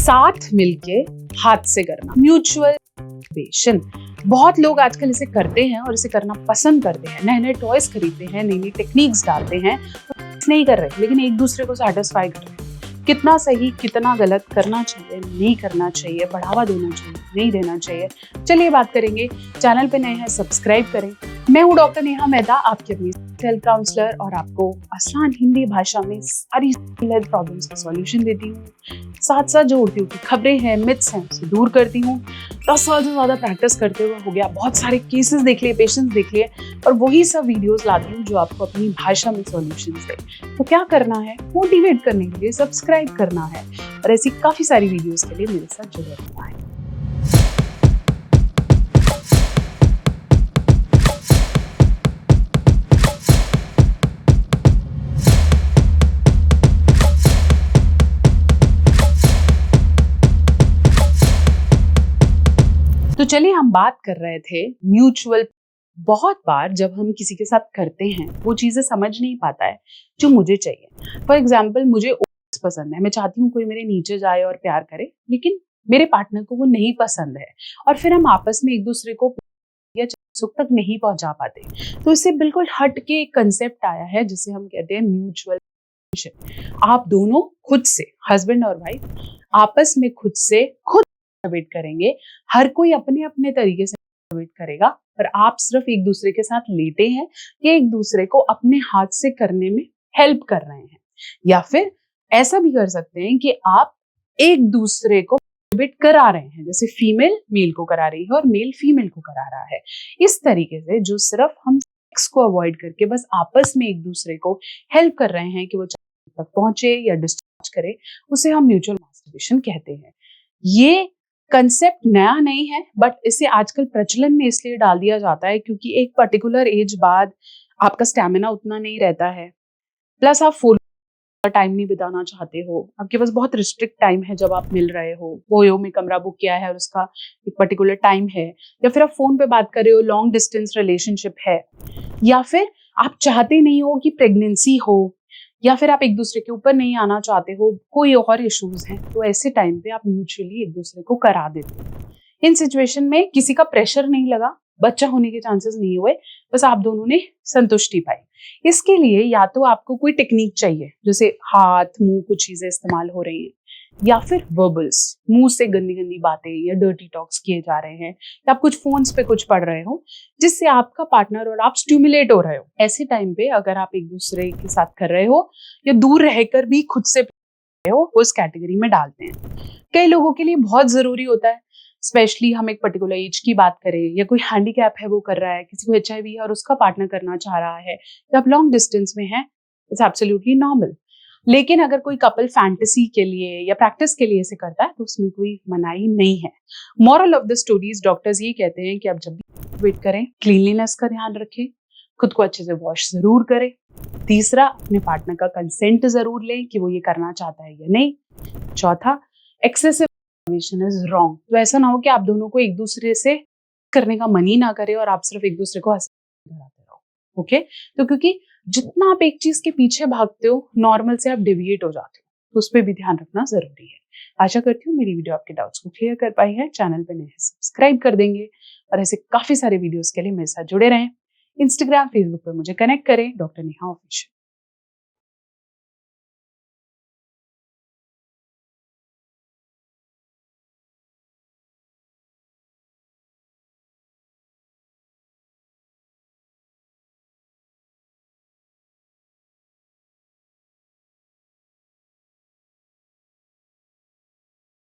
साथ मिलके हाथ से करना, म्यूचुअल मोटिवेशन। बहुत लोग आजकल इसे करते हैं और इसे करना पसंद करते हैं, नए नए टॉयज खरीदते हैं, नई नई टेक्निक्स डालते हैं, नहीं कर रहे लेकिन एक दूसरे को सेटिस्फाई कर रहे हैं। कितना सही कितना गलत, करना चाहिए नहीं करना चाहिए, बढ़ावा देना चाहिए नहीं देना चाहिए, चलिए बात करेंगे। चैनल पे नए हैं सब्सक्राइब करें। मैं हूँ डॉक्टर नेहा मेहता, आपकी अपनी हेल्थ काउंसलर, और आपको आसान हिंदी भाषा में सारी हेल्थ प्रॉब्लम्स का सॉल्यूशन देती हूँ। साथ साथ जो उड़ती उड़ती खबरें हैं, मिथ्स हैं, उसे दूर करती हूँ। 10 साल से ज़्यादा प्रैक्टिस करते हुए हो गया, बहुत सारे केसेस देख लिए, पेशेंट्स देख लिए, और वही सब वीडियोस लाती हूँ जो आपको अपनी भाषा में सॉल्यूशंस दे। तो क्या करना है? मोटिवेट करने के लिए सब्सक्राइब करना है, और ऐसी काफ़ी सारी वीडियोस के लिए मेरे साथ जुड़े रहना है। तो चलिए हम बात कर रहे थे म्यूचुअल। बहुत बार जब हम किसी के साथ करते हैं वो चीज़ें समझ नहीं पाता है जो मुझे चाहिए। फॉर एग्जाम्पल, मुझे ओट्स पसंद है, मैं चाहती हूँ कोई मेरे नीचे जाए और प्यार करे, लेकिन मेरे पार्टनर को वो नहीं पसंद है, और फिर हम आपस में एक दूसरे को या सुख तक नहीं पहुंचा पाते। तो इससे बिल्कुल हट के एक कंसेप्ट आया है जिसे हम कहते हैं म्यूचुअल। आप दोनों खुद से, हस्बैंड और वाइफ, आपस में खुद मोटिवेट करेंगे। हर कोई अपने अपने तरीके से मोटिवेट करेगा, पर आप सिर्फ एक दूसरे के साथ लेटे हैं कि एक दूसरे को अपने हाथ से करने में हेल्प कर रहे हैं। या फिर ऐसा भी कर सकते हैं कि आप एक दूसरे को मोटिवेट करा रहे हैं, जैसे फीमेल मेल को करा रही है और मेल फीमेल को करा रहा है। इस तरीके से जो सिर्फ हम सेक्स को अवॉइड करके बस आपस में एक दूसरे को हेल्प कर रहे हैं कि वो तक पहुंचे या डिस्चार्ज करे, उसे हम म्यूचुअल मास्टरबेशन कहते हैं। ये कंसेप्ट नया नहीं है, बट इसे आजकल प्रचलन में इसलिए डाल दिया जाता है क्योंकि एक पर्टिकुलर एज बाद आपका स्टैमिना उतना नहीं रहता है, प्लस आप फुल टाइम नहीं बिताना चाहते हो, आपके पास बहुत रिस्ट्रिक्ट टाइम है जब आप मिल रहे हो, ओयो में कमरा बुक किया है और उसका एक पर्टिकुलर टाइम है, या फिर आप फोन पे बात कर रहे हो, लॉन्ग डिस्टेंस रिलेशनशिप है, या फिर आप चाहते नहीं हो कि प्रेगनेंसी हो, या फिर आप एक दूसरे के ऊपर नहीं आना चाहते हो, कोई और इश्यूज हैं, तो ऐसे टाइम पे आप म्यूचुअली एक दूसरे को करा देते हो। इन सिचुएशन में किसी का प्रेशर नहीं लगा, बच्चा होने के चांसेस नहीं हुए, बस आप दोनों ने संतुष्टि पाई। इसके लिए या तो आपको कोई टेक्निक चाहिए, जैसे हाथ मुंह कुछ चीजें इस्तेमाल हो रही हैं, या फिर वर्बल्स, मुंह से गंदी गंदी बातें या डर्टी टॉक्स किए जा रहे हैं, या आप कुछ फोन्स पे कुछ पढ़ रहे हो जिससे आपका पार्टनर और आप स्टिमुलेट हो रहे हो। ऐसे टाइम पे अगर आप एक दूसरे के साथ कर रहे हो या दूर रहकर भी खुद से रहे हो, उस कैटेगरी में डालते हैं। कई लोगों के लिए बहुत जरूरी होता है, स्पेशली हम एक पर्टिकुलर एज की बात करें, या कोई हैंडीकैप है वो कर रहा है, किसी को HIV है और उसका पार्टनर करना चाह रहा है, या आप लॉन्ग डिस्टेंस में है, इट्स एब्सोल्युटली नॉर्मल। लेकिन अगर कोई कपल फैंटेसी के लिए या प्रैक्टिस के लिए इसे करता है तो उसमें कोई मनाही नहीं है। Moral of the stories, doctors ये कहते हैं कि आप जब भी वेट करें, क्लीनलीनेस का ध्यान रखें, खुद को अच्छे से वॉश जरूर करें। तीसरा, अपने पार्टनर का कंसेंट जरूर लें कि वो ये करना चाहता है या नहीं। चौथा, एक्सेसिव इज रॉन्ग। तो ऐसा ना हो कि आप दोनों को एक दूसरे से करने का मन ही ना करे और आप सिर्फ एक दूसरे को कराते रहो। ओके, तो क्योंकि जितना आप एक चीज के पीछे भागते हो, नॉर्मल से आप डेविएट हो जाते हो, तो उस पर भी ध्यान रखना जरूरी है। आशा करती हूँ मेरी वीडियो आपके डाउट्स को क्लियर कर पाई है। चैनल पे नए सब्सक्राइब कर देंगे, और ऐसे काफी सारे वीडियोस के लिए मेरे साथ जुड़े रहें। इंस्टाग्राम फेसबुक पर मुझे कनेक्ट करें, डॉक्टर नेहा ऑफिशियल।